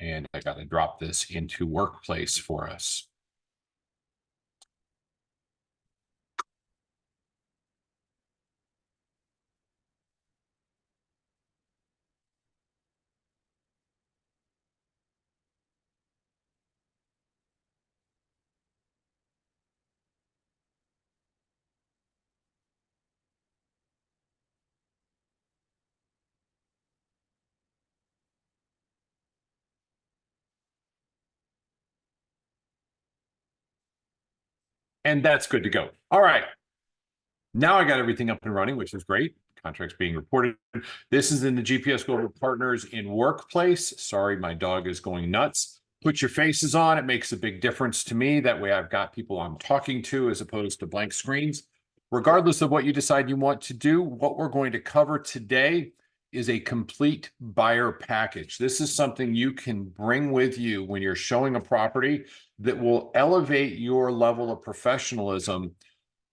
And I got to drop this into Workplace for us. And that's good to go. All right. Now I got everything up and running, which is great. Contracts being reported. This is in the GPS Global Partners in Workplace. Sorry, my dog is going nuts. Put your faces on. It makes a big difference to me. That way I've got people I'm talking to as opposed to blank screens. Regardless of what you decide you want to do, what we're going to cover today is a complete buyer package. This is something you can bring with you when you're showing a property that will elevate your level of professionalism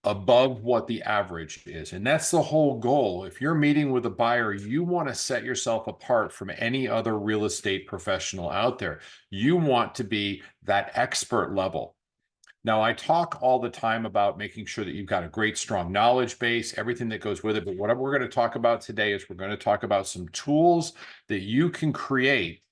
above what the average is. And that's the whole goal. If you're meeting with a buyer, you want to set yourself apart from any other real estate professional out there. You want to be that expert level. Now, I talk all the time about making sure that you've got a great, strong knowledge base, everything that goes with it. But what we're going to talk about today is we're going to talk about some tools that you can create.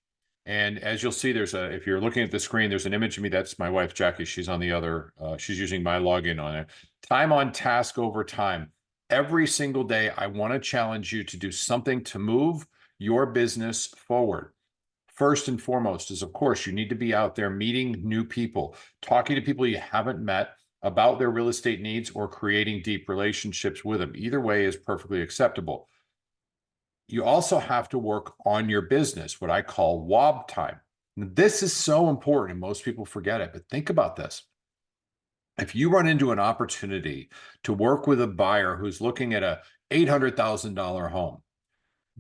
And as you'll see, if you're looking at the screen, there's an image of me. That's my wife, Jackie. She's on the other, she's using my login on it. Time on task over time. Every single day, I want to challenge you to do something to move your business forward. First and foremost is, of course, you need to be out there meeting new people, talking to people you haven't met about their real estate needs or creating deep relationships with them. Either way is perfectly acceptable. You also have to work on your business, what I call WOB time. This is so important, and most people forget it, but think about this. If you run into an opportunity to work with a buyer who's looking at a $800,000 home,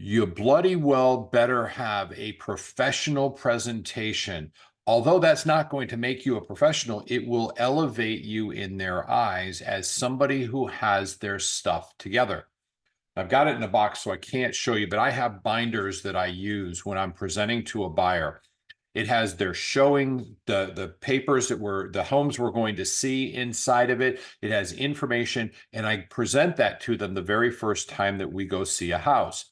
you bloody well better have a professional presentation. Although that's not going to make you a professional, it will elevate you in their eyes as somebody who has their stuff together. I've got it in a box, so I can't show you, but I have binders that I use when I'm presenting to a buyer. It has their showing the papers the homes we're going to see inside of it. It has information, and I present that to them the very first time that we go see a house.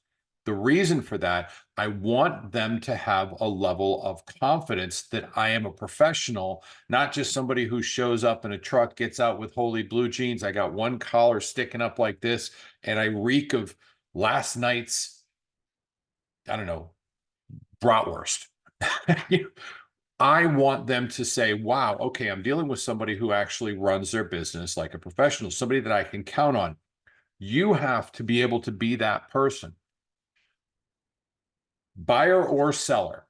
The reason for that, I want them to have a level of confidence that I am a professional, not just somebody who shows up in a truck, gets out with holy blue jeans. I got one collar sticking up like this, and I reek of last night's, I don't know, bratwurst. I want them to say, wow, okay, I'm dealing with somebody who actually runs their business like a professional, somebody that I can count on. You have to be able to be that person. Buyer or seller.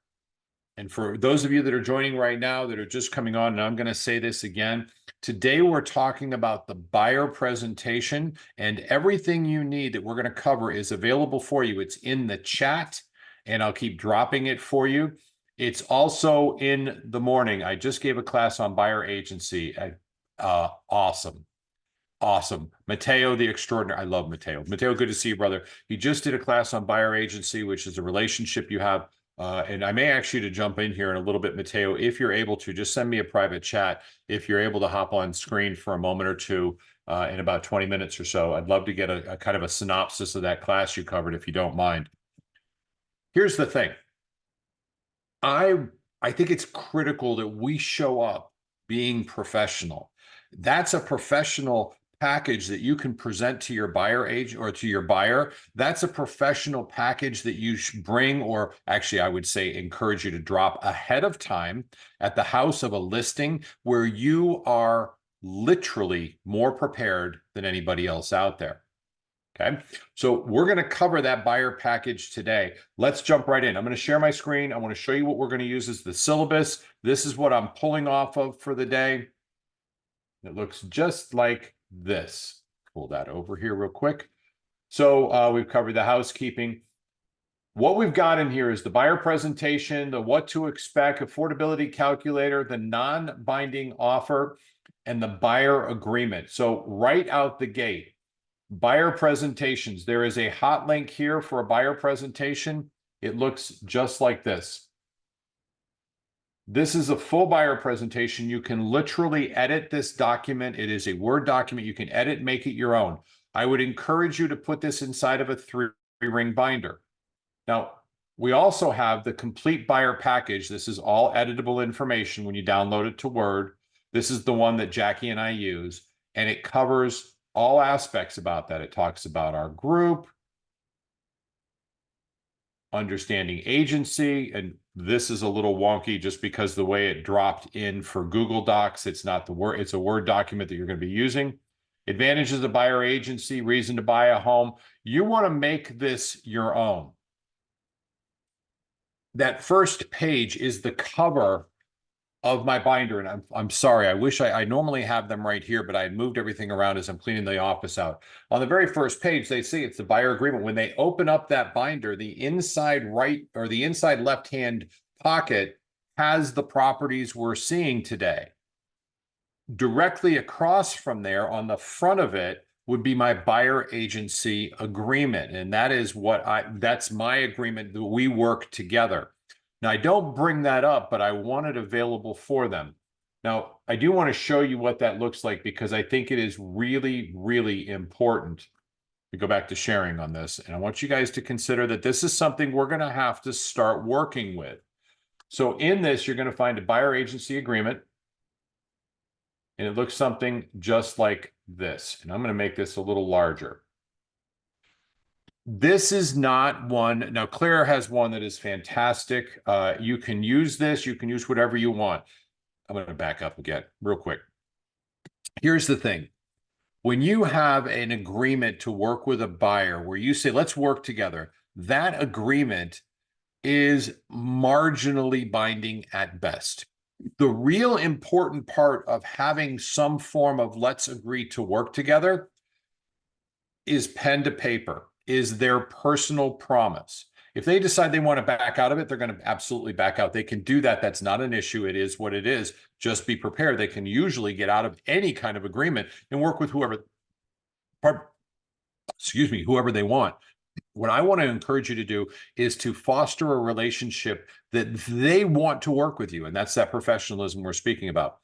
And for those of you that are joining right now that are just coming on, and I'm going to say this again, today we're talking about the buyer presentation, and everything you need that we're going to cover is available for you. It's in the chat, and I'll keep dropping it for you. It's also in the morning. I just gave a class on buyer agency. Awesome. Awesome. Mateo, the extraordinary. I love Mateo. Mateo, good to see you, brother. He just did a class on buyer agency, which is a relationship you have. And I may ask you to jump in here in a little bit, Mateo, if you're able to. Just send me a private chat if you're able to hop on screen for a moment or two in about 20 minutes or so. I'd love to get a kind of a synopsis of that class you covered, if you don't mind. Here's the thing. I think it's critical that we show up being professional. That's a professional package that you can present to your buyer agent or to your buyer. That's a professional package that you should bring, or actually I would say encourage you to drop ahead of time at the house of a listing where you are literally more prepared than anybody else out there. Okay, so we're going to cover that buyer package today. Let's jump right in. I'm going to share my screen. I want to show you what we're going to use as the syllabus. This is what I'm pulling off of for the day. It looks just like this. Pull that over here real quick. So we've covered the housekeeping. What we've got in here is the buyer presentation, the what to expect, affordability calculator, the non-binding offer, and the buyer agreement. So right out the gate, buyer presentations. There is a hot link here for a buyer presentation. It looks just like this. This is a full buyer presentation. You can literally edit this document. It is a Word document. You can edit, make it your own. I would encourage you to put this inside of a three-ring binder. Now, we also have the complete buyer package. This is all editable information when you download it to Word. This is the one that Jackie and I use, and it covers all aspects about that. It talks about our group, understanding agency, and this is a little wonky just because the way it dropped in for Google Docs, it's not the Word, it's a Word document that you're going to be using. Advantages of buyer agency, reason to buy a home. You want to make this your own. That first page is the cover of my binder, and I'm sorry, I wish I normally have them right here, but I moved everything around as I'm cleaning the office out. On the very first page, they see it's the buyer agreement. When they open up that binder, the inside right or the inside left-hand pocket has the properties we're seeing today. Directly across from there on the front of it would be my buyer agency agreement. And that is that's my agreement that we work together. Now, I don't bring that up, but I want it available for them. Now, I do want to show you what that looks like because I think it is really, really important. We go back to sharing on this, and I want you guys to consider that this is something we're going to have to start working with. So in this, you're going to find a buyer agency agreement. And it looks something just like this. And I'm going to make this a little larger. This is not one. Now, Claire has one that is fantastic. You can use this. You can use whatever you want. I'm going to back up again real quick. Here's the thing. When you have an agreement to work with a buyer where you say, let's work together, that agreement is marginally binding at best. The real important part of having some form of let's agree to work together is pen to paper, is their personal promise. If they decide they want to back out of it, they're going to absolutely back out. They can do that. That's not an issue. It is what it is. Just be prepared. They can usually get out of any kind of agreement and work with whoever they want. What I want to encourage you to do is to foster a relationship that they want to work with you. And that's that professionalism we're speaking about.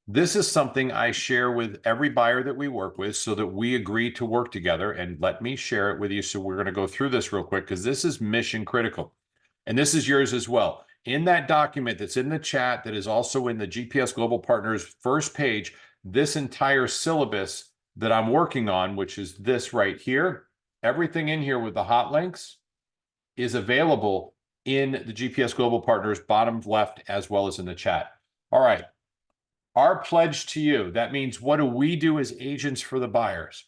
This is something I share with every buyer that we work with so that we agree to work together. And let me share it with you. So we're going to go through this real quick because this is mission critical. And this is yours as well. In that document that's in the chat, that is also in the GPS Global Partners first page, this entire syllabus that I'm working on, which is this right here, everything in here with the hot links is available in the GPS Global Partners bottom left as well as in the chat. All right. Our pledge to you, that means what do we do as agents for the buyers?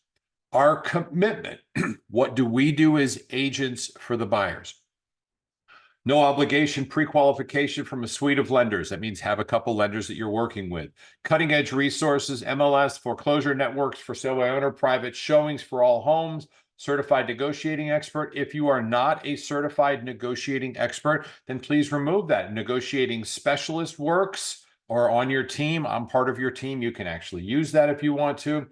Our commitment, what do we do as agents for the buyers? No obligation pre-qualification from a suite of lenders. That means have a couple lenders that you're working with. Cutting edge resources, MLS, foreclosure networks for sale by owner, private showings for all homes, certified negotiating expert. If you are not a certified negotiating expert, then please remove that. Negotiating specialist works or on your team. I'm part of your team. You can actually use that if you want to.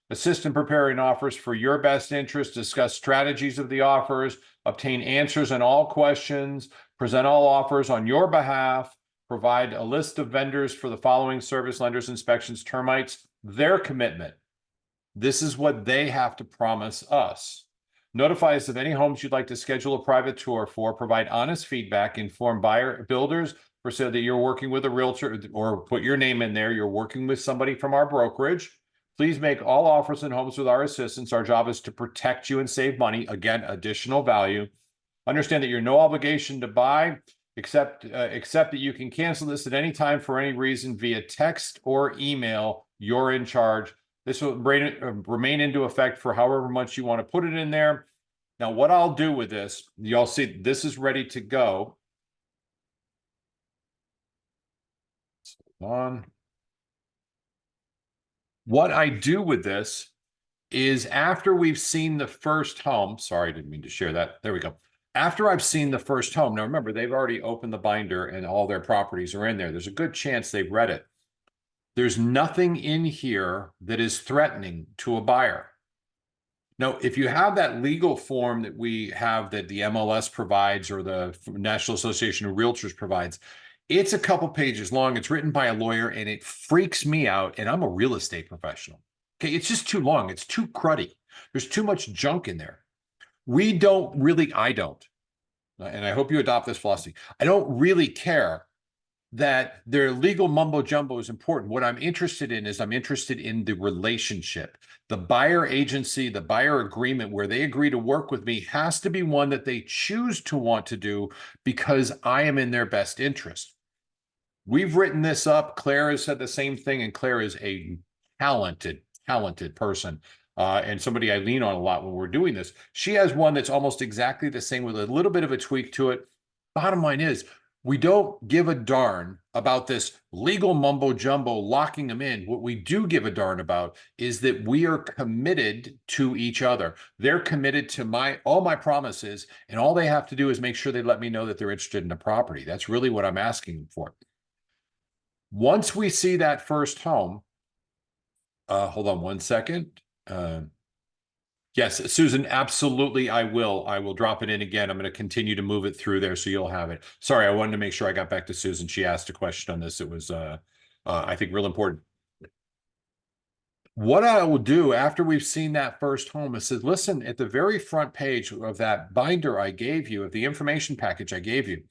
Assist in preparing offers for your best interest, discuss strategies of the offers, obtain answers on all questions, present all offers on your behalf, provide a list of vendors for the following service, lenders, inspections, termites, their commitment. This is what they have to promise us. Notify us of any homes you'd like to schedule a private tour for, provide honest feedback, inform builders for so that you're working with a realtor or put your name in there. You're working with somebody from our brokerage. Please make all offers and homes with our assistance. Our job is to protect you and save money. Again, additional value. Understand that you're no obligation to buy, except that you can cancel this at any time for any reason via text or email. You're in charge. This will remain into effect for however much you want to put it in there. Now, what I'll do with this, y'all see this is ready to go. Hold on. What I do with this is after we've seen the first home, sorry, I didn't mean to share that. There we go. After I've seen the first home, now remember, they've already opened the binder and all their properties are in there. There's a good chance they've read it. There's nothing in here that is threatening to a buyer. Now, if you have that legal form that we have that the MLS provides or the National Association of Realtors provides, It's a couple pages long. It's written by a lawyer and it freaks me out. And I'm a real estate professional. Okay. It's just too long. It's too cruddy. There's too much junk in there. I don't, and I hope you adopt this philosophy. I don't really care that their legal mumbo jumbo is important. What I'm interested in is I'm interested in the relationship. The buyer agency, the buyer agreement where they agree to work with me has to be one that they choose to want to do because I am in their best interest. We've written this up. Claire has said the same thing, and Claire is a talented person. And somebody I lean on a lot when we're doing this. She has one that's almost exactly the same with a little bit of a tweak to it. Bottom line is, we don't give a darn about this legal mumbo jumbo locking them in. What we do give a darn about is that we are committed to each other. They're committed to all my promises, and all they have to do is make sure they let me know that they're interested in the property. That's really what I'm asking them for. Once we see that first home, hold on one second. Yes, Susan, absolutely. I will drop it in again. I'm going to continue to move it through there so you'll have it. Sorry, I wanted to make sure I got back to Susan. She asked a question on this. It was, I think, real important. What I will do after we've seen that first home is says, listen, at the very front page of that binder I gave you, of the information package I gave you,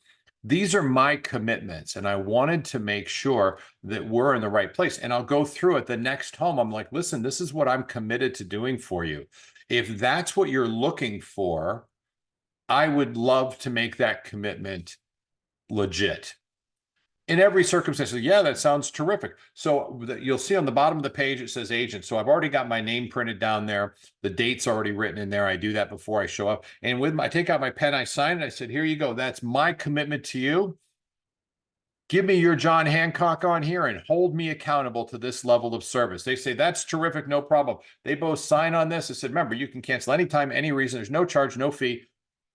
these are my commitments. And I wanted to make sure that we're in the right place. And I'll go through it. The next home, I'm like, listen, this is what I'm committed to doing for you. If that's what you're looking for, I would love to make that commitment legit. In every circumstance, yeah, that sounds terrific. So you'll see on the bottom of the page, it says agent. So I've already got my name printed down there. The date's already written in there. I do that before I show up. And I take out my pen, I sign it. I said, here you go. That's my commitment to you. Give me your John Hancock on here and hold me accountable to this level of service. They say, that's terrific, no problem. They both sign on this. I said, remember, you can cancel anytime, any reason. There's no charge, no fee.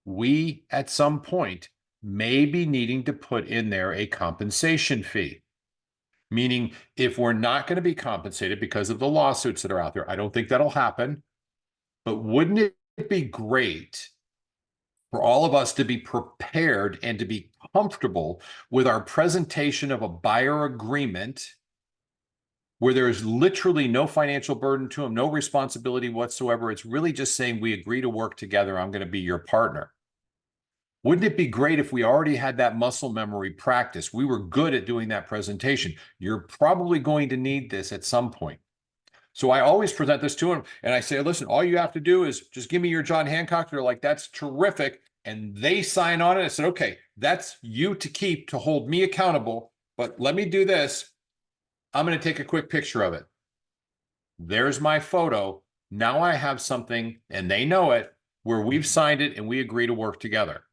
We, at some point, may be needing to put in there a compensation fee. Meaning, if we're not going to be compensated because of the lawsuits that are out there, I don't think that'll happen. But wouldn't it be great for all of us to be prepared and to be comfortable with our presentation of a buyer agreement where there's literally no financial burden to them, no responsibility whatsoever. It's really just saying we agree to work together. I'm going to be your partner. Wouldn't it be great if we already had that muscle memory practice? We were good at doing that presentation. You're probably going to need this at some point. So I always present this to them and I say, listen, all you have to do is just give me your John Hancock. They're like, that's terrific. And they sign on it. I said, okay, that's you to keep to hold me accountable. But let me do this. I'm going to take a quick picture of it. There's my photo. Now I have something, and they know it, where we've signed it and we agree to work together.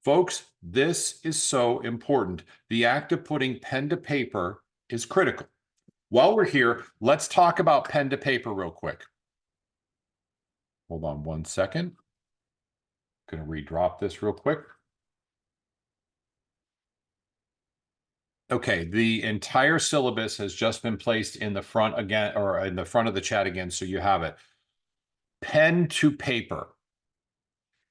Folks, this is so important. The act of putting pen to paper is critical. While we're here, let's talk about pen to paper real quick. Hold on one second. Going to redrop this real quick. Okay, the entire syllabus has just been placed in the front again, or in the front of the chat again, so you have it. Pen to paper.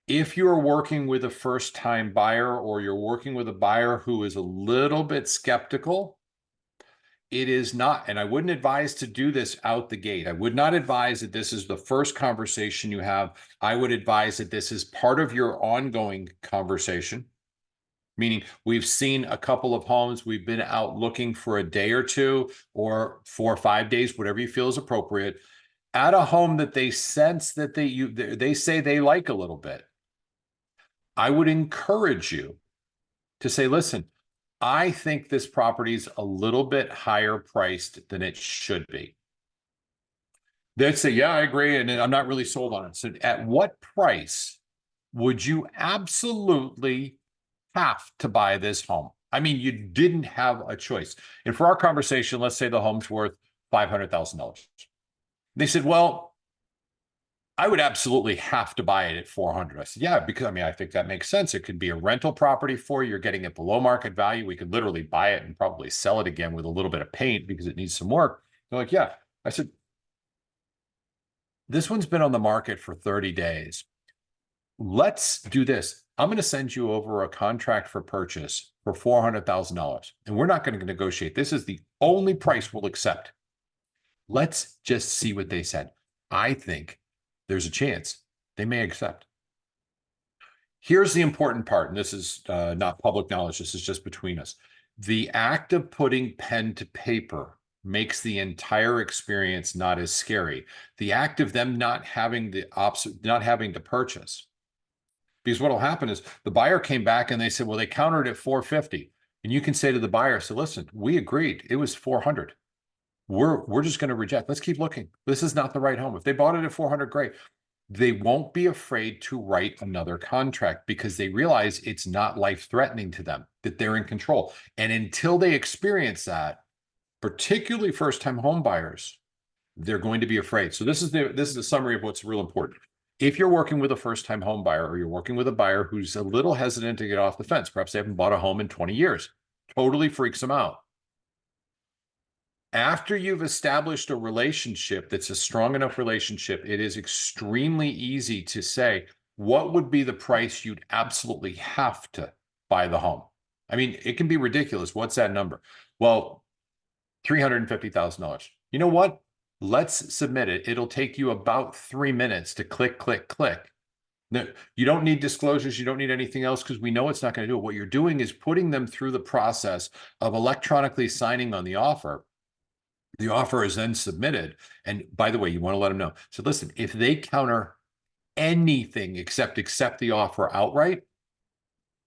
If you're working with a first-time buyer or you're working with a buyer who is a little bit skeptical, it is not, and I wouldn't advise to do this out the gate. I would not advise that this is the first conversation you have. I would advise that this is part of your ongoing conversation, meaning we've seen a couple of homes. We've been out looking for a day or two or 4 or 5 days, whatever you feel is appropriate, at a home that they sense that they say they like a little bit. I would encourage you to say, listen, I think this property is a little bit higher priced than it should be. They'd say, yeah, I agree, and I'm not really sold on it. So at what price would you absolutely have to buy this home? I mean, you didn't have a choice. And for our conversation, let's say the home's worth $500,000. They said, well, I would absolutely have to buy it at 400. I said, yeah, because I mean, I think that makes sense. It could be a rental property for you. You're getting it below market value. We could literally buy it and probably sell it again with a little bit of paint because it needs some work. They're like, yeah. I said, this one's been on the market for 30 days. let's do this. I'm going to send you over a contract for purchase for $400,000, and we're not going to negotiate. This is the only price we'll accept. Let's just see what they said. I think there's a chance they may accept. Here's the important part, and this is not public knowledge. This is just between us. The act of putting pen to paper makes the entire experience not as scary. The act of them not having to purchase. Because what will happen is the buyer came back and they said, well, they countered at 450. And you can say to the buyer, so listen, we agreed. It was 400. We're just going to reject. Let's keep looking. This is not the right home. If they bought it at 400, great. They won't be afraid to write another contract because they realize it's not life-threatening to them, that they're in control. And until they experience that, particularly first-time home buyers, they're going to be afraid. So this is a summary of what's real important. If you're working with a first-time home buyer, or you're working with a buyer who's a little hesitant to get off the fence, perhaps they haven't bought a home in 20 years, totally freaks them out. After you've established a relationship that's a strong enough relationship, it is extremely easy to say, what would be the price you'd absolutely have to buy the home? I mean, it can be ridiculous. What's that number? Well, $350,000. You know what? Let's submit it. It'll take you about 3 minutes to click, click, click. No, you don't need disclosures. You don't need anything else because we know it's not going to do it. What you're doing is putting them through the process of electronically signing on the offer. The offer is then submitted. And by the way, you want to let them know. So listen, if they counter anything except accept the offer outright,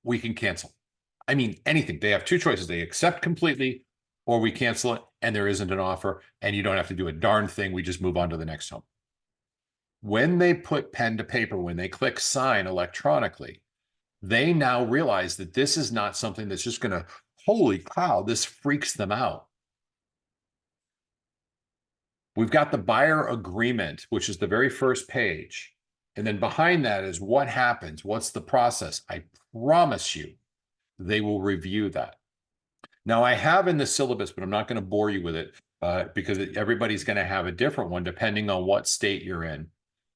we can cancel. I mean, anything. They have two choices. They accept completely or we cancel it and there isn't an offer and you don't have to do a darn thing. We just move on to the next home. When they put pen to paper, when they click sign electronically, they now realize that this is not something that's just going to, holy cow, this freaks them out. We've got the buyer agreement, which is the very first page. And then behind that is what happens. What's the process? I promise you, they will review that. Now, I have in the syllabus, but I'm not going to bore you with it because everybody's going to have a different one depending on what state you're in.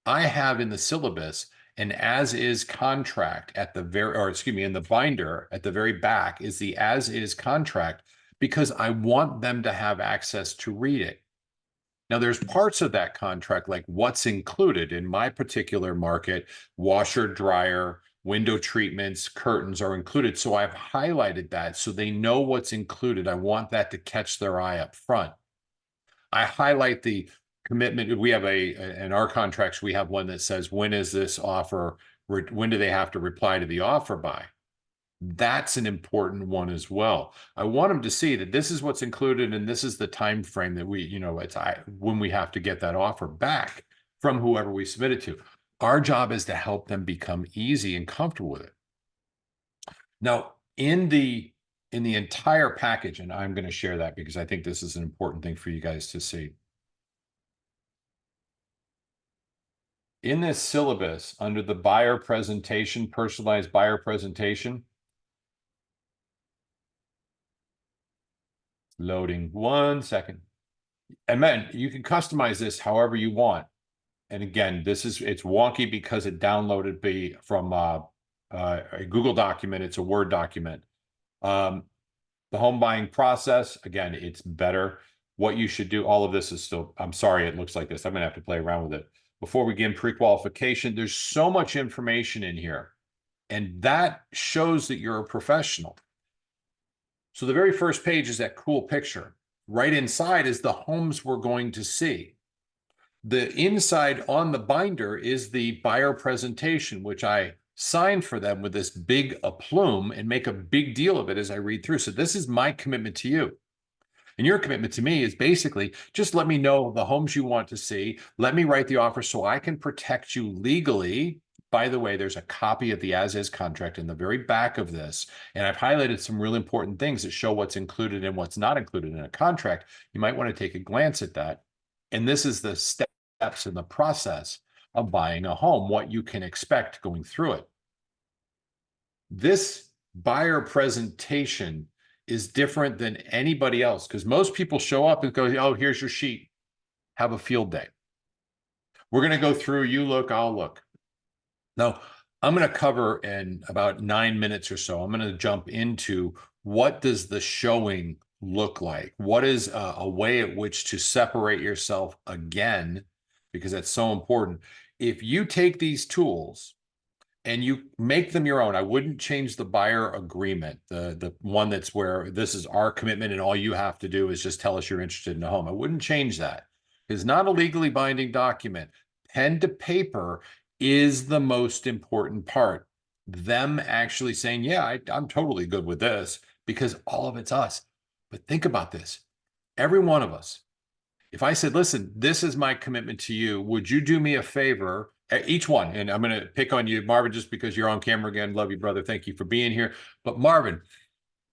I have in the syllabus an as-is contract at the very, or excuse me, in the binder at the very back is the as-is contract because I want them to have access to read it. Now, there's parts of that contract, like what's included in my particular market, washer, dryer, window treatments, curtains are included. So I've highlighted that so they know what's included. I want that to catch their eye up front. I highlight the commitment. We have in our contracts, we have one that says, when is this offer, when do they have to reply to the offer by? That's an important one as well. I want them to see that this is what's included and this is the time frame that we, when we have to get that offer back from whoever we submit it to. Our job is to help them become easy and comfortable with it. Now, in the entire package, and I'm going to share that because I think this is an important thing for you guys to see. In this syllabus, under the buyer presentation, personalized buyer presentation, loading 1 second. And man, you can customize this however you want. And again, it's wonky because it downloaded from a Google document. It's a Word document. The home buying process, again, it's better. What you should do, all of this is still, I'm sorry, it looks like this. I'm going to have to play around with it. Before we begin pre-qualification, there's so much information in here. And that shows that you're a professional. So the very first page is that cool picture. Right inside is the homes we're going to see. The inside on the binder is the buyer presentation, which I signed for them with this big aplomb and make a big deal of it as I read through. So this is my commitment to you. And your commitment to me is basically just let me know the homes you want to see. Let me write the offer so I can protect you legally. By the way, there's a copy of the as-is contract in the very back of this. And I've highlighted some really important things that show what's included and what's not included in a contract. You might want to take a glance at that. And this is the steps in the process of buying a home, what you can expect going through it. This buyer presentation is different than anybody else because most people show up and go, oh, here's your sheet. Have a field day. We're going to go through, you look, I'll look. Now, I'm going to cover in about 9 minutes or so. I'm going to jump into what does the showing look like? What is a way at which to separate yourself again? Because that's so important. If you take these tools and you make them your own, I wouldn't change the buyer agreement, the one that's where this is our commitment and all you have to do is just tell us you're interested in a home. I wouldn't change that. It's not a legally binding document. Pen to paper is the most important part. Them actually saying, yeah, I'm totally good with this because all of it's us. But think about this. Every one of us, if I said, listen, this is my commitment to you, would you do me a favor? Each one, and I'm going to pick on you, Marvin, just because you're on camera again. Love you, brother. Thank you for being here. But Marvin,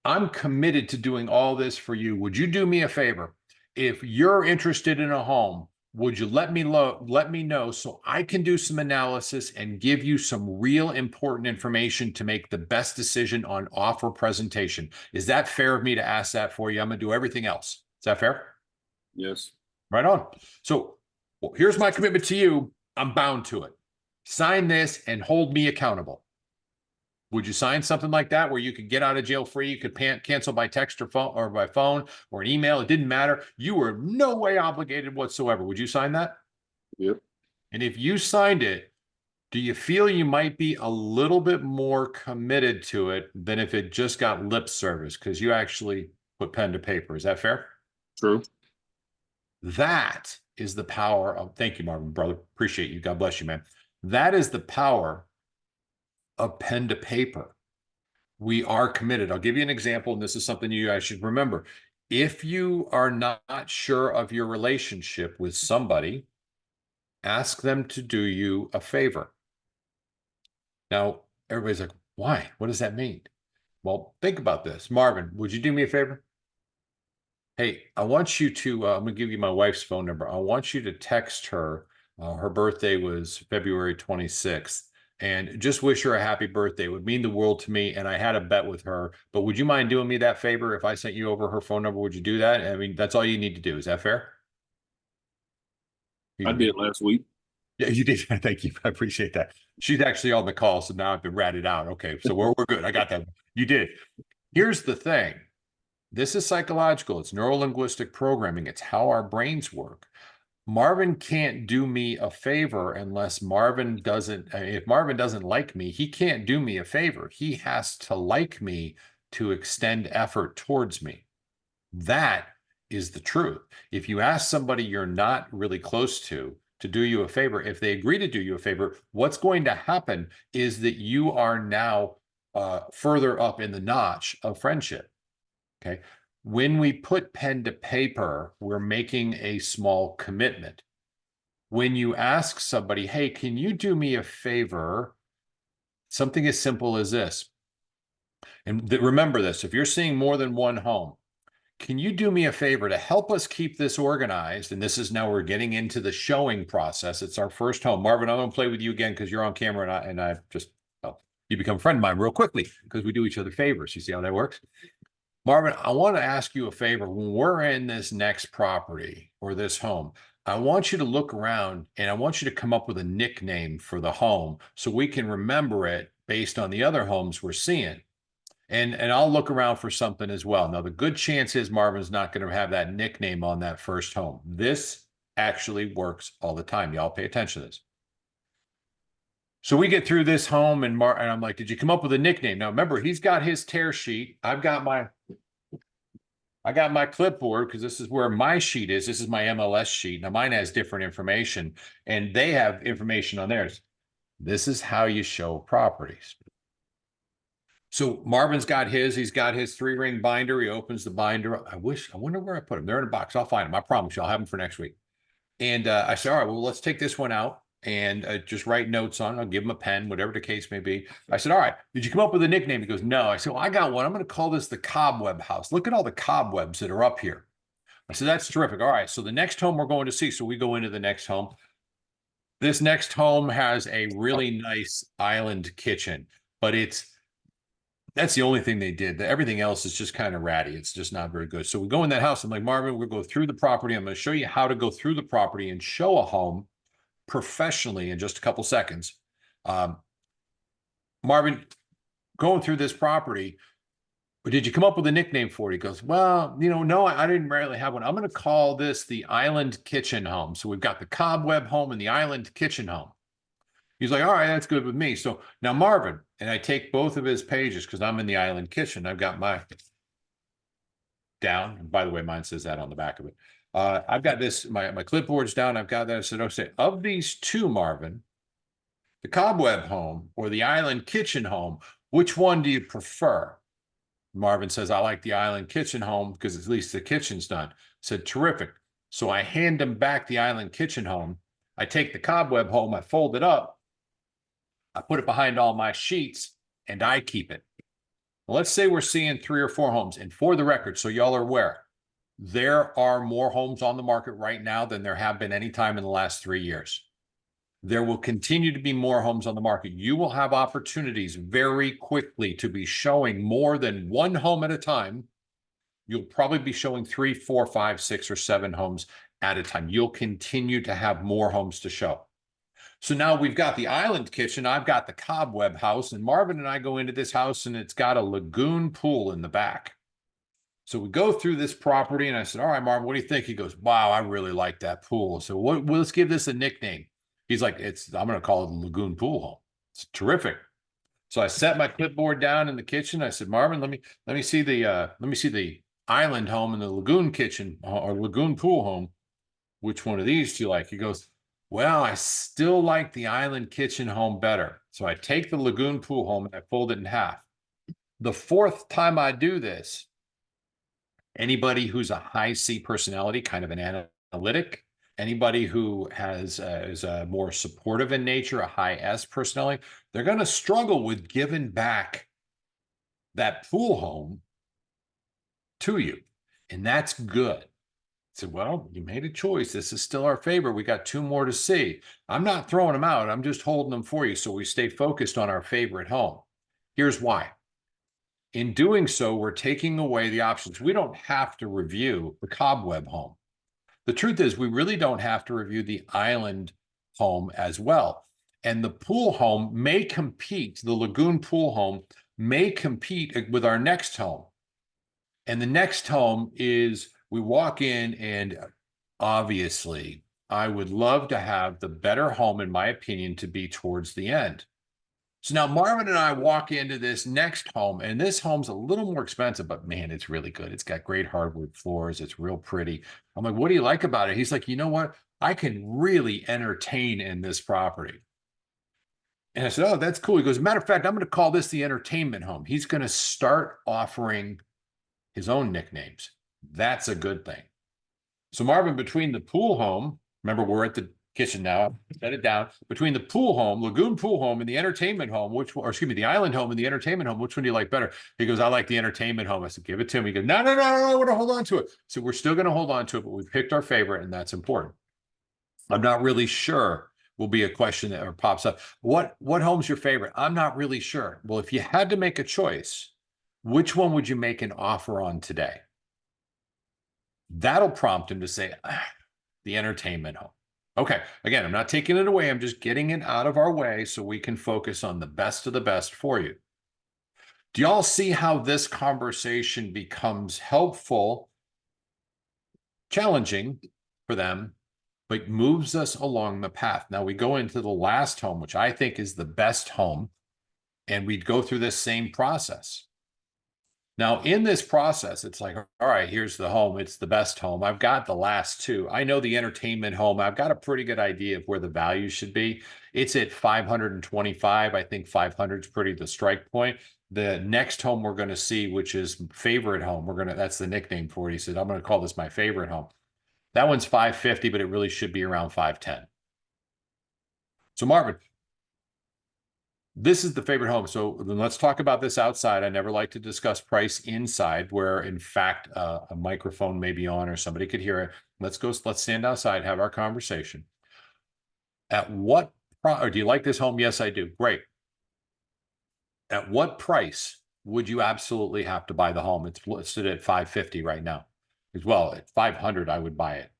I'm committed to doing all this for you. Would you do me a favor? If you're interested in a home, would you let me know so I can do some analysis and give you some real important information to make the best decision on offer presentation? Is that fair of me to ask that for you? I'm going to do everything else. Is that fair? Yes. Right on. So here's my commitment to you. I'm bound to it. Sign this and hold me accountable. Would you sign something like that where you could get out of jail free? You could cancel by text or by phone or an email. It didn't matter. You were no way obligated whatsoever. Would you sign that? Yep. And if you signed it, do you feel you might be a little bit more committed to it than if it just got lip service because you actually put pen to paper? Is that fair? True. That is the power of, thank you, Marvin, brother. Appreciate you. God bless you, man. That is the power of pen to paper. We are committed. I'll give you an example, and this is something you guys should remember. If you are not sure of your relationship with somebody, ask them to do you a favor. Now, everybody's like, why? What does that mean? Well, think about this. Marvin, would you do me a favor? Hey, I want you to, I'm going to give you my wife's phone number. I want you to text her. Her birthday was February 26th. And just wish her a happy birthday. It would mean the world to me. And I had a bet with her. But would you mind doing me that favor? If I sent you over her phone number, would you do that? I mean, that's all you need to do. Is that fair? I did last week. Yeah, you did. Thank you. I appreciate that. She's actually on the call. So now I've been ratted out. Okay. So we're good. I got that. You did. Here's the thing. This is psychological. It's neuro-linguistic programming. It's how our brains work. Marvin can't do me a favor unless Marvin doesn't, if Marvin doesn't like me, he can't do me a favor. He has to like me to extend effort towards me. That is the truth. If you ask somebody you're not really close to do you a favor, if they agree to do you a favor, what's going to happen is that you are now further up in the notch of friendship. Okay. When we put pen to paper, we're making a small commitment. When you ask somebody, hey, can you do me a favor? Something as simple as this. And remember this, if you're seeing more than one home, can you do me a favor to help us keep this organized? And this is now we're getting into the showing process. It's our first home. Marvin, I'm going to play with you again because you're on camera and I just, well, you become a friend of mine real quickly because we do each other favors. You see how that works? Marvin, I want to ask you a favor. When we're in this next property or this home, I want you to look around and I want you to come up with a nickname for the home so we can remember it based on the other homes we're seeing. And I'll look around for something as well. Now, the good chance is Marvin's not going to have that nickname on that first home. This actually works all the time. Y'all pay attention to this. So we get through this home and I'm like, did you come up with a nickname? Now, remember, he's got his tear sheet. I got my clipboard because this is where my sheet is. This is my MLS sheet. Now, mine has different information and they have information on theirs. This is how you show properties. So Marvin's got his, he's got his 3-ring binder. He opens the binder. I wonder where I put them. They're in a box. I'll find them. I promise you, I'll have them for next week. And I said, all right, well, let's take this one out and just write notes on it. I'll give him a pen, whatever the case may be. I said, all right, did you come up with a nickname? He goes, no. I said, well, I got one. I'm going to call this the Cobweb House. Look at all the cobwebs that are up here. I said, that's terrific. All right, so the next home we're going to see. So we go into the next home. This next home has a really nice island kitchen, but that's the only thing they did. Everything else is just kind of ratty. It's just not very good. So we go in that house. I'm like, Marvin, we'll go through the property. I'm going to show you how to go through the property and show a home professionally in just a couple seconds. Marvin, going through this property, but did you come up with a nickname for it? He goes, well, no, I didn't really have one. I'm going to call this the Island Kitchen Home. So we've got the Cobweb Home and the Island Kitchen Home. He's like, all right, that's good with me. So now Marvin, and I take both of his pages because I'm in the Island Kitchen. I've got my down. And by the way, mine says that on the back of it. I've got this, my clipboard's down. I've got that. I said, okay, of these two, Marvin, the Cobweb Home or the Island Kitchen Home, which one do you prefer? Marvin says, I like the Island Kitchen Home because at least the kitchen's done. I said, terrific. So I hand him back the Island Kitchen Home. I take the Cobweb Home, I fold it up, I put it behind all my sheets, and I keep it. Well, let's say we're seeing 3 or 4 homes. And for the record, so y'all are aware, there are more homes on the market right now than there have been any time in the last 3 years. There will continue to be more homes on the market. You will have opportunities very quickly to be showing more than 1 home at a time. You'll probably be showing 3, 4, 5, 6, or 7 homes at a time. You'll continue to have more homes to show. So now we've got the Island Kitchen. I've got the Cobweb House, and Marvin and I go into this house and it's got a lagoon pool in the back. So we go through this property and I said, all right, Marvin, what do you think? He goes, wow, I really like that pool. So let's give this a nickname. He's like, I'm going to call it the Lagoon Pool Home. It's terrific. So I set my clipboard down in the kitchen. I said, Marvin, let me see the Island Home and the Lagoon Kitchen or Lagoon Pool Home. Which one of these do you like? He goes, well, I still like the Island Kitchen Home better. So I take the Lagoon Pool Home and I fold it in half. The 4th time I do this, anybody who's a high C personality, kind of an analytic, anybody who is a more supportive in nature, a high S personality, they're going to struggle with giving back that pool home to you. And that's good. I said, well, you made a choice. This is still our favorite. We got 2 more to see. I'm not throwing them out. I'm just holding them for you so we stay focused on our favorite home. Here's why. In doing so, we're taking away the options. We don't have to review the Cobweb Home. The truth is, we really don't have to review the Island Home as well. And the pool home may compete, the Lagoon Pool Home may compete with our next home. And the next home is, we walk in and obviously, I would love to have the better home, in my opinion, to be towards the end. So now Marvin and I walk into this next home, and this home's a little more expensive, but man, it's really good. It's got great hardwood floors. It's real pretty. I'm like, what do you like about it? He's like, you know what? I can really entertain in this property. And I said, oh, that's cool. He goes, matter of fact, I'm going to call this the entertainment home. He's going to start offering his own nicknames. That's a good thing. So Marvin, between the pool home, remember we're at the kitchen now, set it down, between the pool home, Lagoon Pool Home, and the entertainment home, the Island Home and the entertainment home, which one do you like better? He goes, I like the entertainment home. I said, give it to him. He goes, no, I want to hold on to it. So we're still going to hold on to it, but we've picked our favorite, and that's important. I'm not really sure will be a question that pops up. What home's your favorite? I'm not really sure. Well, if you had to make a choice, which one would you make an offer on today? That'll prompt him to say, the entertainment home. Okay, again, I'm not taking it away. I'm just getting it out of our way so we can focus on the best of the best for you. Do y'all see how this conversation becomes helpful, challenging for them, but moves us along the path? Now we go into the last home, which I think is the best home, and we'd go through this same process. Now, in this process, it's like, all right, here's the home. It's the best home. I've got the last 2. I know the entertainment home. I've got a pretty good idea of where the value should be. It's at 525. I think 500 is pretty the strike point. The next home we're going to see, which is favorite home, that's the nickname for it. He said, I'm going to call this my favorite home. That one's 550, but it really should be around 510. So Marvin, this is the favorite home. So let's talk about this outside. I never like to discuss price inside where, in fact, a microphone may be on or somebody could hear it. Let's stand outside, have our conversation. Or do you like this home? Yes, I do. Great. At what price would you absolutely have to buy the home? It's listed at 550 right now. As well, at 500, I would buy it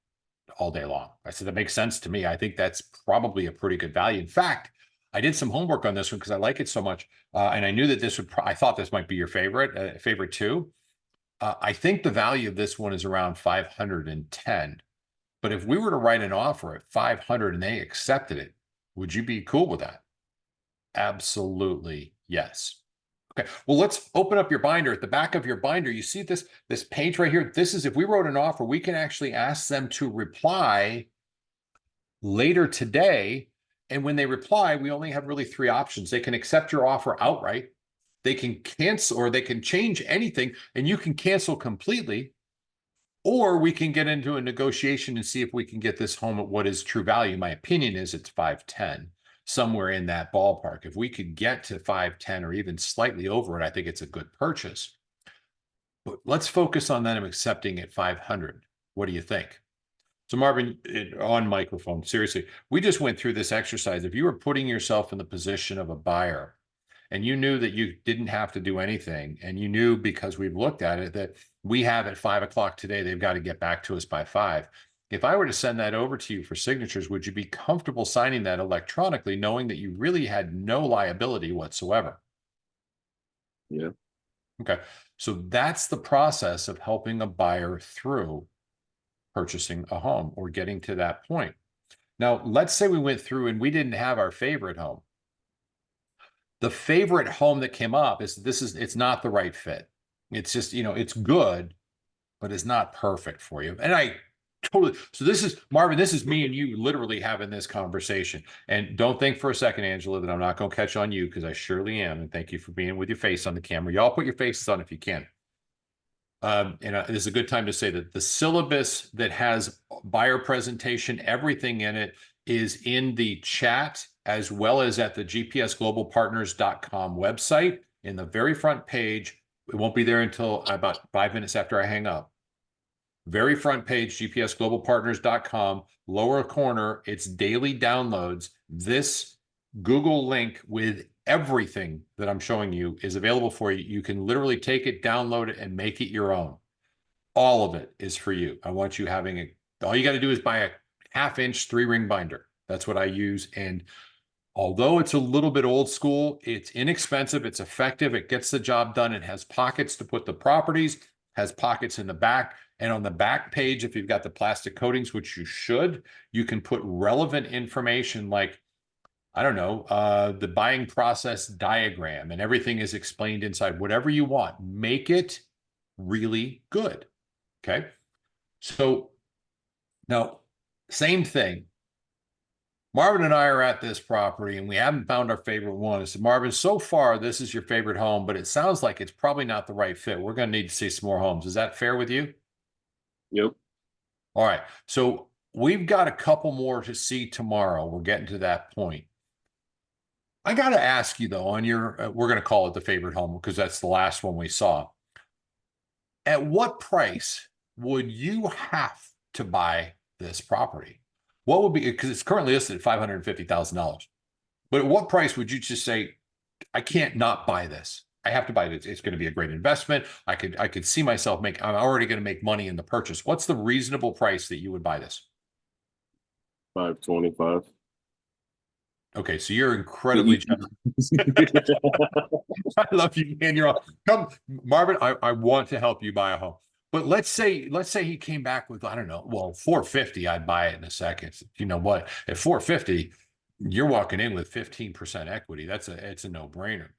all day long. I said, that makes sense to me. I think that's probably a pretty good value. In fact, I did some homework on this one because I like it so much. And I knew that this would, I thought this might be your favorite too. I think the value of this one is around 510. But if we were to write an offer at 500 and they accepted it, would you be cool with that? Absolutely yes. Okay, well, let's open up your binder. At the back of your binder, you see this page right here. This is, if we wrote an offer, we can actually ask them to reply later today. And when they reply, we only have really three options. They can accept your offer outright, they can cancel, or they can change anything and you can cancel completely, or we can get into a negotiation and see if we can get this home at what is true value. My opinion is it's 510, somewhere in that ballpark. If we could get to 510 or even slightly over it, I think it's a good purchase. But let's focus on them accepting at 500. What do you think? So Marvin, on microphone, seriously, we just went through this exercise. If you were putting yourself in the position of a buyer and you knew that you didn't have to do anything, and you knew, because we've looked at it, that we have at 5 o'clock today, they've got to get back to us by 5. If I were to send that over to you for signatures, would you be comfortable signing that electronically, knowing that you really had no liability whatsoever? Yeah. Okay. So that's the process of helping a buyer through purchasing a home or getting to that point. Now, let's say we went through and we didn't have our favorite home. The favorite home that came up it's not the right fit. It's just, it's good, but it's not perfect for you. And I totally, so this is Marvin, this is me and you literally having this conversation. And don't think for a second, Angela, that I'm not going to catch on you, because I surely am. And thank you for being with your face on the camera. Y'all put your faces on if you can. This is a good time to say that the syllabus that has buyer presentation, everything in it, is in the chat, as well as at the gpsglobalpartners.com website. In the very front page, it won't be there until about 5 minutes after I hang up. Very front page, gpsglobalpartners.com, lower corner, it's daily downloads. This Google link with everything that I'm showing you is available for you. You can literally take it, download it, and make it your own. All of it is for you. I want you having it. All you got to do is buy a 1/2-inch 3-ring binder. That's what I use. And although it's a little bit old school, it's inexpensive, it's effective, it gets the job done. It has pockets to put the properties, has pockets in the back. And on the back page, if you've got the plastic coatings, which you should, you can put relevant information like, I don't know, the buying process diagram, and everything is explained inside. Whatever you want, make it really good. Okay. So now, same thing. Marvin and I are at this property and we haven't found our favorite one. I said, Marvin, so far, this is your favorite home, but it sounds like it's probably not the right fit. We're going to need to see some more homes. Is that fair with you? Yep. All right. So we've got a couple more to see tomorrow. We're getting to that point. I got to ask you though, on your, we're going to call it the favorite home because that's the last one we saw. At what price would you have to buy this property? What would be, because it's currently listed at $550,000. But at what price would you just say, I can't not buy this? I have to buy it. It's going to be a great investment. I could see myself I'm already going to make money in the purchase. What's the reasonable price that you would buy this? 525. Okay, so you're incredibly generous. I love you, man. You're all, come, Marvin. I want to help you buy a home. But let's say he came back with, I don't know, well, 450, I'd buy it in a second. You know what? At 450, you're walking in with 15% equity. It's a no-brainer.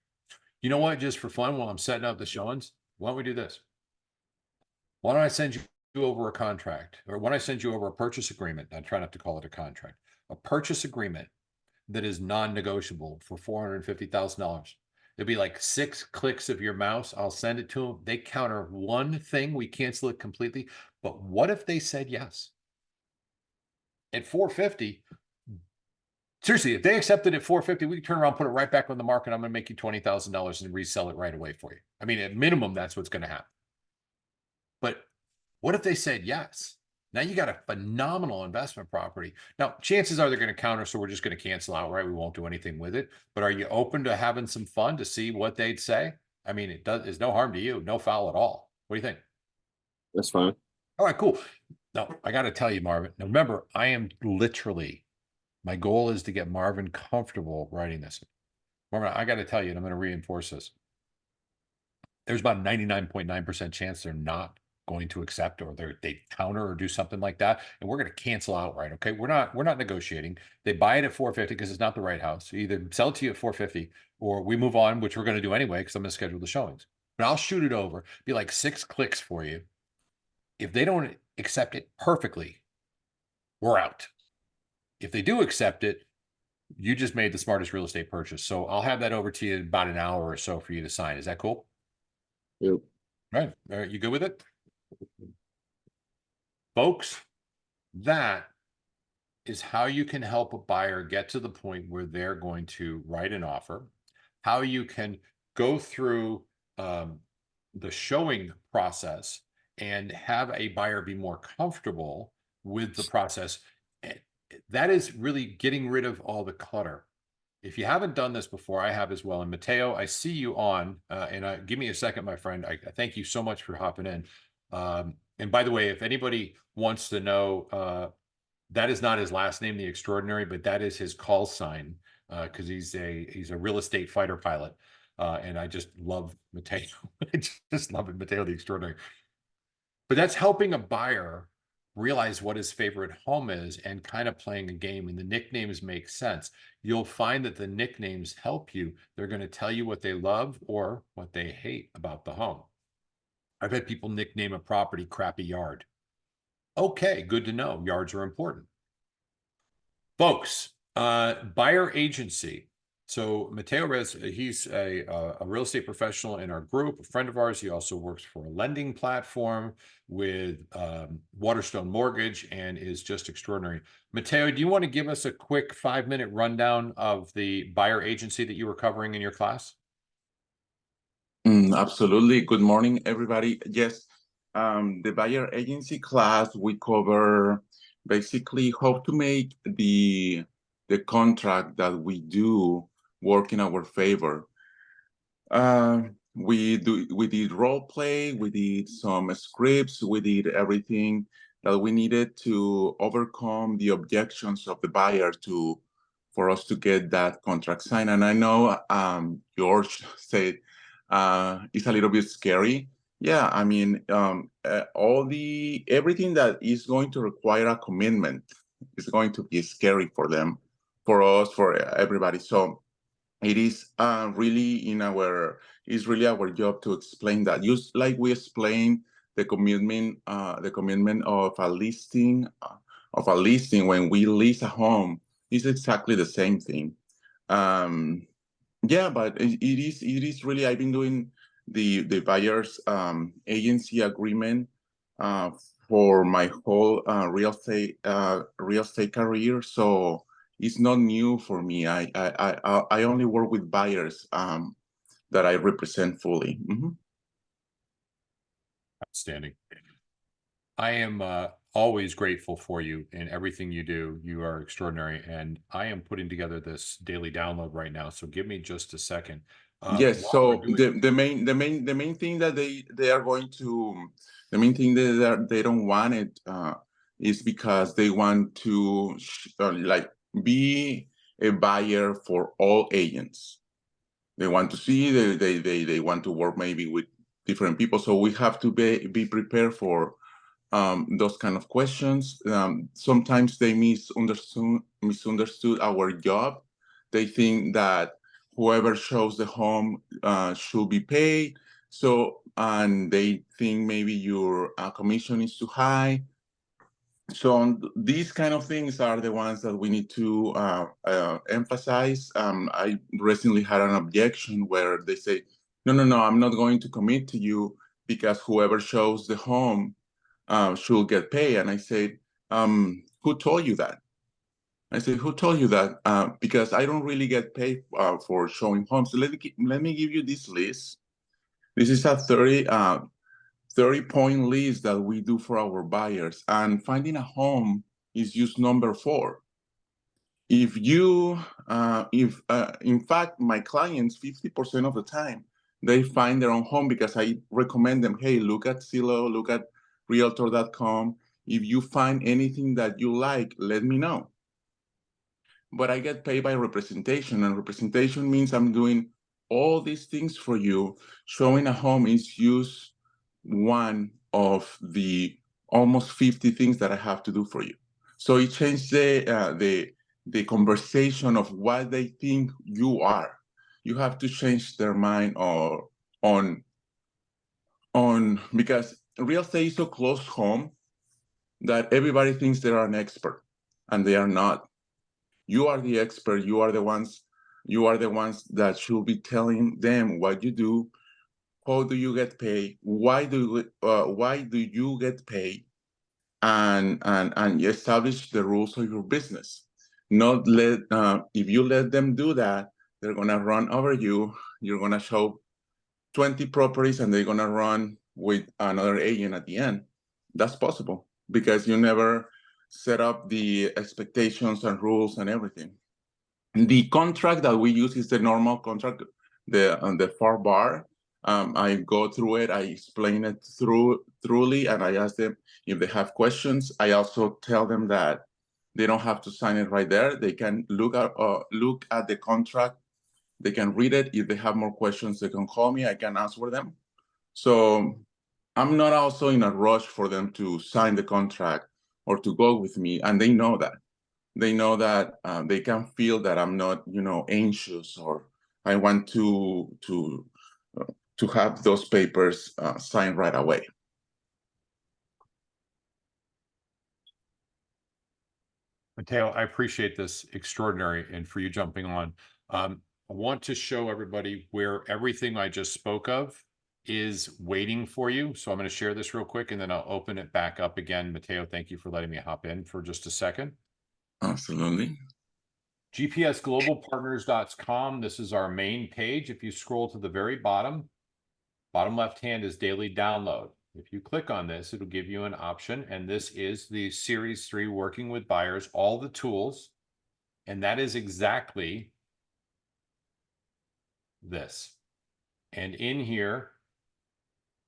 You know what? Just for fun, while I'm setting up the showings, why don't we do this? Why don't I send you over a contract, or why don't I send you over a purchase agreement? I try not to call it a contract, a purchase agreement that is non-negotiable for $450,000. It'll be like 6 clicks of your mouse. I'll send it to them. They counter one thing. We cancel it completely. But what if they said yes? At 450, seriously, if they accepted at 450, we can turn around, put it right back on the market. I'm going to make you $20,000 and resell it right away for you. I mean, at minimum, that's what's going to happen. But what if they said yes? Now you got a phenomenal investment property. Now, chances are they're going to counter, so we're just going to cancel outright. We won't do anything with it. But are you open to having some fun to see what they'd say? I mean, there's no harm to you, no foul at all. What do you think? That's fine. All right, cool. Now, I got to tell you, Marvin, now remember, I am literally My goal is to get Marvin comfortable writing this. Marvin, I got to tell you, and I'm going to reinforce this. There's about 99.9% chance they're not going to accept, or they counter or do something like that, and we're going to cancel outright. Okay, we're not negotiating. They buy it at 450 because it's not the right house. Either sell it to you at 450, or we move on, which we're going to do anyway because I'm going to schedule the showings. But I'll shoot it over, be like 6 clicks for you. If they don't accept it perfectly, we're out. If they do accept it, you just made the smartest real estate purchase. So I'll have that over to you in about an hour or so for you to sign. Is that cool? Yep. Right. All right. You good with it? Folks, that is how you can help a buyer get to the point where they're going to write an offer, how you can go through the showing process and have a buyer be more comfortable with the process. That is really getting rid of all the clutter. If you haven't done this before, I have as well. And Mateo, I see you on, and give me a second, my friend. I thank you so much for hopping in. And by the way, if anybody wants to know, that is not his last name, The Extraordinary, but that is his call sign because he's a real estate fighter pilot. And I just love Mateo. I just love it, Mateo the Extraordinary. But that's helping a buyer realize what his favorite home is and kind of playing a game. And the nicknames make sense. You'll find that the nicknames help you. They're going to tell you what they love or what they hate about the home. I've had people nickname a property Crappy Yard. Okay, good to know. Yards are important. Folks, buyer agency. So Mateo Rez, he's a real estate professional in our group, a friend of ours. He also works for a lending platform with Waterstone Mortgage and is just extraordinary. Mateo, do you want to give us a quick 5-minute rundown of the buyer agency that you were covering in your class? Absolutely. Good morning, everybody. Yes, the buyer agency class, we cover basically how to make the contract that we do work in our favor. We did role play, we did some scripts, we did everything that we needed to overcome the objections of the buyer for us to get that contract signed. And I know George said it's a little bit scary. Yeah, I mean, everything that is going to require a commitment is going to be scary for them, for us, for everybody. So it is really our job to explain that. Just like we explain the commitment of a listing when we list a home, it's exactly the same thing. Yeah, but it is really, I've been doing the buyer's agency agreement for my whole real estate career. So it's not new for me. I only work with buyers that I represent fully. Mm-hmm. Outstanding. I am always grateful for you and everything you do. You are extraordinary. And I am putting together this daily download right now. So give me just a second. Yes. So the main thing that they are going to, the main thing that they don't want it is because they want to like be a buyer for all agents. They want to see, they want to work maybe with different people. So we have to be prepared for those kind of questions. Sometimes they misunderstood our job. They think that whoever shows the home should be paid. So, and they think maybe your commission is too high. So these kind of things are the ones that we need to emphasize. I recently had an objection where they say, no, I'm not going to commit to you because whoever shows the home should get paid. And I said, who told you that? I said, who told you that? Because I don't really get paid for showing homes. So let me give you this list. This is a 30-point list that we do for our buyers, and finding a home is just number 4. If in fact, my clients, 50% of the time, they find their own home because I recommend them, hey, look at Zillow, look at realtor.com. If you find anything that you like, let me know. but I get paid by representation, and representation means I'm doing all these things for you. Showing a home is just one of the almost 50 things that I have to do for you. So it changed the conversation of what they think you are. You have to change their mind or on because real estate is so close home that everybody thinks they are an expert, and they are not. You are the expert. You are the ones that should be telling them what you do, how do you get paid, why do you get paid, and you establish the rules of your business. Not let if you let them do that, they're gonna run over you. You're gonna show 20 properties, and they're gonna run with another agent at the end. That's possible because you never set up the expectations and rules and everything. The contract that we use is the normal contract, the far bar. I go through it, I explain it thoroughly, and I ask them if they have questions. I also tell them that they don't have to sign it right there. They can look at the contract. They can read it. If they have more questions, they can call me. I can answer them. So I'm not also in a rush for them to sign the contract or to go with me, and they know that. They know that they can feel that I'm not, anxious, or I want to have those papers signed right away. Mateo, I appreciate this extraordinary and for you jumping on. I want to show everybody where everything I just spoke of is waiting for you. So I'm going to share this real quick and then I'll open it back up again. Mateo, thank you for letting me hop in for just a second. Absolutely. gpsglobalpartners.com. This is our main page. If you scroll to the very bottom left hand is daily download. If you click on this, it'll give you an option. And this is the Series 3 Working with Buyers, all the tools. And that is exactly this. And in here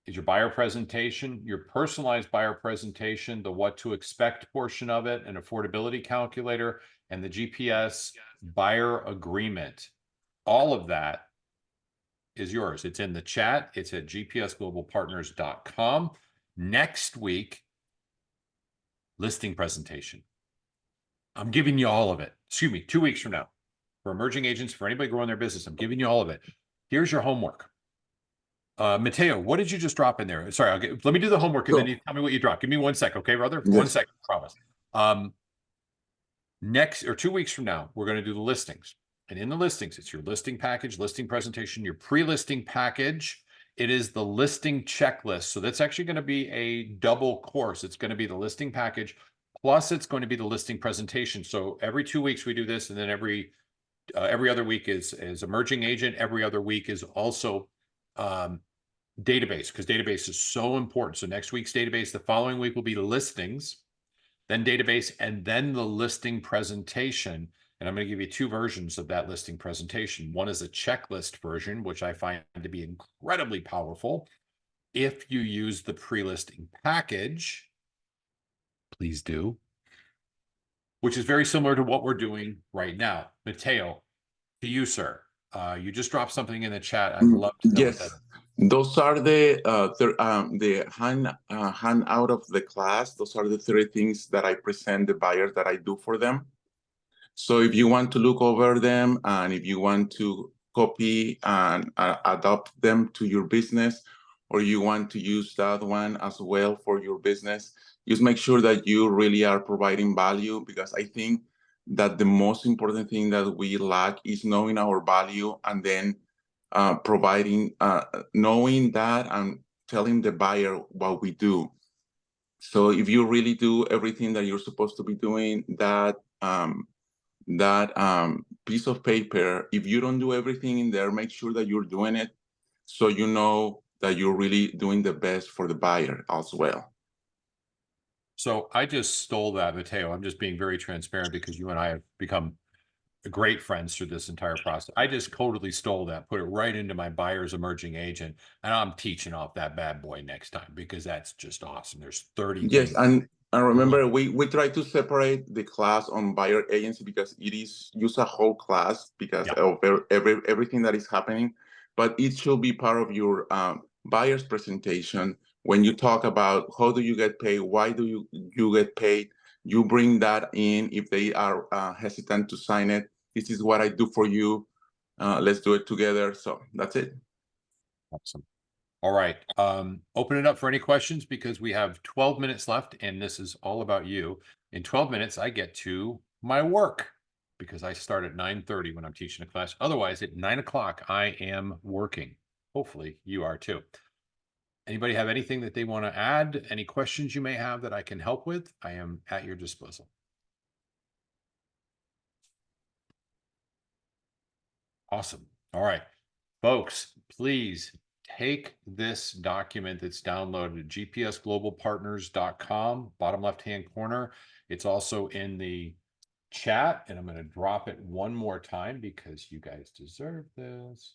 is your buyer presentation, your personalized buyer presentation, the what to expect portion of it, an affordability calculator, and the GPS buyer agreement. All of that is yours. It's in the chat. It's at gpsglobalpartners.com. Next week, listing presentation. I'm giving you all of it. Excuse me, 2 weeks from now. For emerging agents, for anybody growing their business, I'm giving you all of it. Here's your homework. Mateo, what did you just drop in there? Sorry, let me do the homework and then you tell me what you dropped. Give me 1 sec, okay, brother? Yes. 1 second, I promise. Next or 2 weeks from now, we're going to do the listings. And in the listings, it's your listing package, listing presentation, your pre-listing package. It is the listing checklist. So that's actually going to be a double course. It's going to be the listing package, plus it's going to be the listing presentation. So every 2 weeks we do this, and then every other week is emerging agent. Every other week is also database, because database is so important. So next week's database, the following week will be listings, then database, and then the listing presentation. And I'm going to give you 2 versions of that listing presentation. One is a checklist version, which I find to be incredibly powerful. If you use the pre-listing package, please do, which is very similar to what we're doing right now. Mateo, to you, sir. You just dropped something in the chat. I'd love to know what that is. Those are the hand out of the class. Those are the 3 things that I present the buyers that I do for them. So if you want to look over them, and if you want to copy and adopt them to your business, or you want to use that one as well for your business, just make sure that you really are providing value, because I think that the most important thing that we lack is knowing our value, and then providing, knowing that and telling the buyer what we do. So if you really do everything that you're supposed to be doing, that piece of paper, if you don't do everything in there, make sure that you're doing it, so you know that you're really doing the best for the buyer as well. So I just stole that, Mateo. I'm just being very transparent because you and I have become great friends through this entire process. I just totally stole that, put it right into my buyer's emerging agent, and I'm teaching off that bad boy next time, because that's just awesome. There's 30 Yes, things. And remember, we try to separate the class on buyer agency because it is use a whole class because of everything that is happening, but it should be part of your buyer's presentation. When you talk about how do you get paid, why do you get paid, you bring that in. If they are hesitant to sign it, this is what I do for you. Let's do it together. So that's it. Awesome. All right. Open it up for any questions because we have 12 minutes left and this is all about you. In 12 minutes, I get to my work because I start at 9:30 when I'm teaching a class. Otherwise, at 9 o'clock, I am working. Hopefully you are too. Anybody have anything that they want to add? Any questions you may have that I can help with? I am at your disposal. Awesome. All right, folks, please take this document that's downloaded at gpsglobalpartners.com, bottom left-hand corner. It's also in the chat, and I'm going to drop it one more time because you guys deserve this.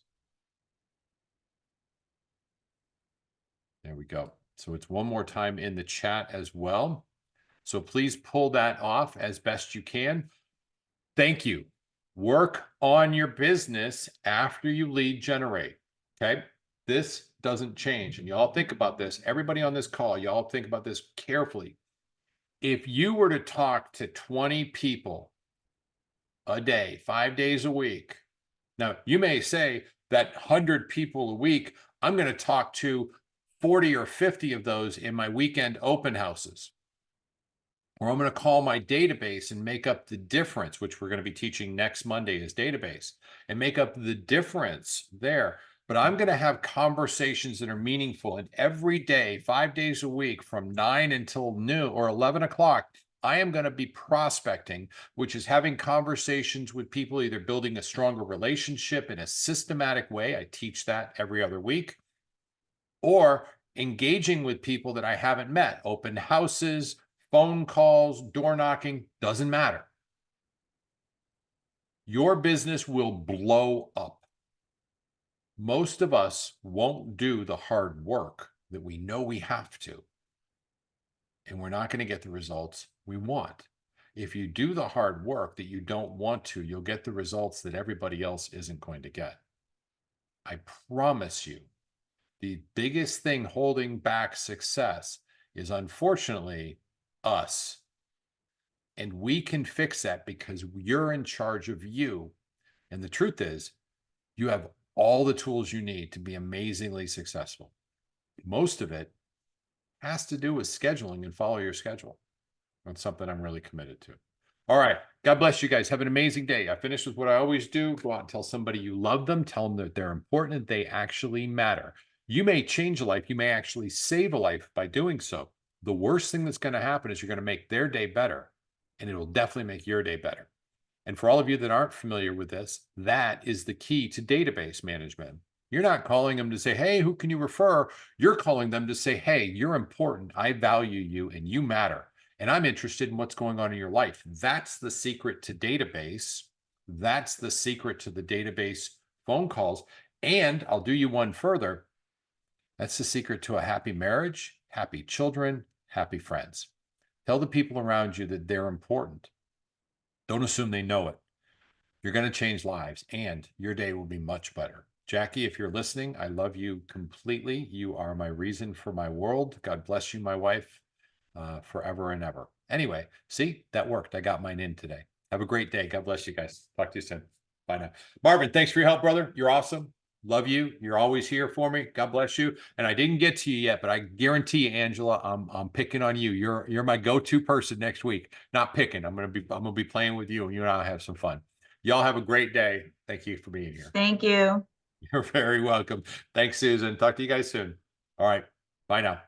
There we go. So it's one more time in the chat as well. So please pull that off as best you can. Thank you. Work on your business after you lead generate. Okay. This doesn't change. And y'all think about this. Everybody on this call, y'all think about this carefully. If you were to talk to 20 people a day, 5 days a week, now you may say that 100 people a week, I'm going to talk to 40 or 50 of those in my weekend open houses. Or I'm going to call my database and make up the difference, which we're going to be teaching next Monday is database, and make up the difference there. But I'm going to have conversations that are meaningful. And every day, 5 days a week from 9 until noon or 11 o'clock, I am going to be prospecting, which is having conversations with people, either building a stronger relationship in a systematic way. I teach that every other week. Or engaging with people that I haven't met, open houses, phone calls, door knocking, doesn't matter. Your business will blow up. Most of us won't do the hard work that we know we have to, and we're not going to get the results we want. If you do the hard work that you don't want to, you'll get the results that everybody else isn't going to get. I promise you, the biggest thing holding back success is, unfortunately, us. And we can fix that because you're in charge of you. And the truth is, you have all the tools you need to be amazingly successful. Most of it has to do with scheduling and follow your schedule. That's something I'm really committed to. All right. God bless you guys. Have an amazing day. I finished with what I always do. Go out and tell somebody you love them. Tell them that they're important and they actually matter. You may change a life. You may actually save a life by doing so. The worst thing that's going to happen is you're going to make their day better, and it will definitely make your day better. And for all of you that aren't familiar with this, that is the key to database management. You're not calling them to say, hey, who can you refer? You're calling them to say, hey, you're important. I value you and you matter. And I'm interested in what's going on in your life. That's the secret to database. That's the secret to the database phone calls. And I'll do you one further. That's the secret to a happy marriage, happy children, happy friends. Tell the people around you that they're important. Don't assume they know it. You're going to change lives and your day will be much better. Jackie, if you're listening, I love you completely. You are my reason for my world. God bless you, my wife, forever and ever. Anyway, see, that worked. I got mine in today. Have a great day. God bless you guys. Talk to you soon. Bye now. Marvin, thanks for your help, brother. You're awesome. Love you. You're always here for me. God bless you. And I didn't get to you yet, but I guarantee you, Angela, I'm picking on you. You're my go-to person next week. Not picking. I'm gonna be playing with you, and you and I'll have some fun. Y'all have a great day. Thank you for being here. Thank you. You're very welcome. Thanks, Susan. Talk to you guys soon. All right. Bye now.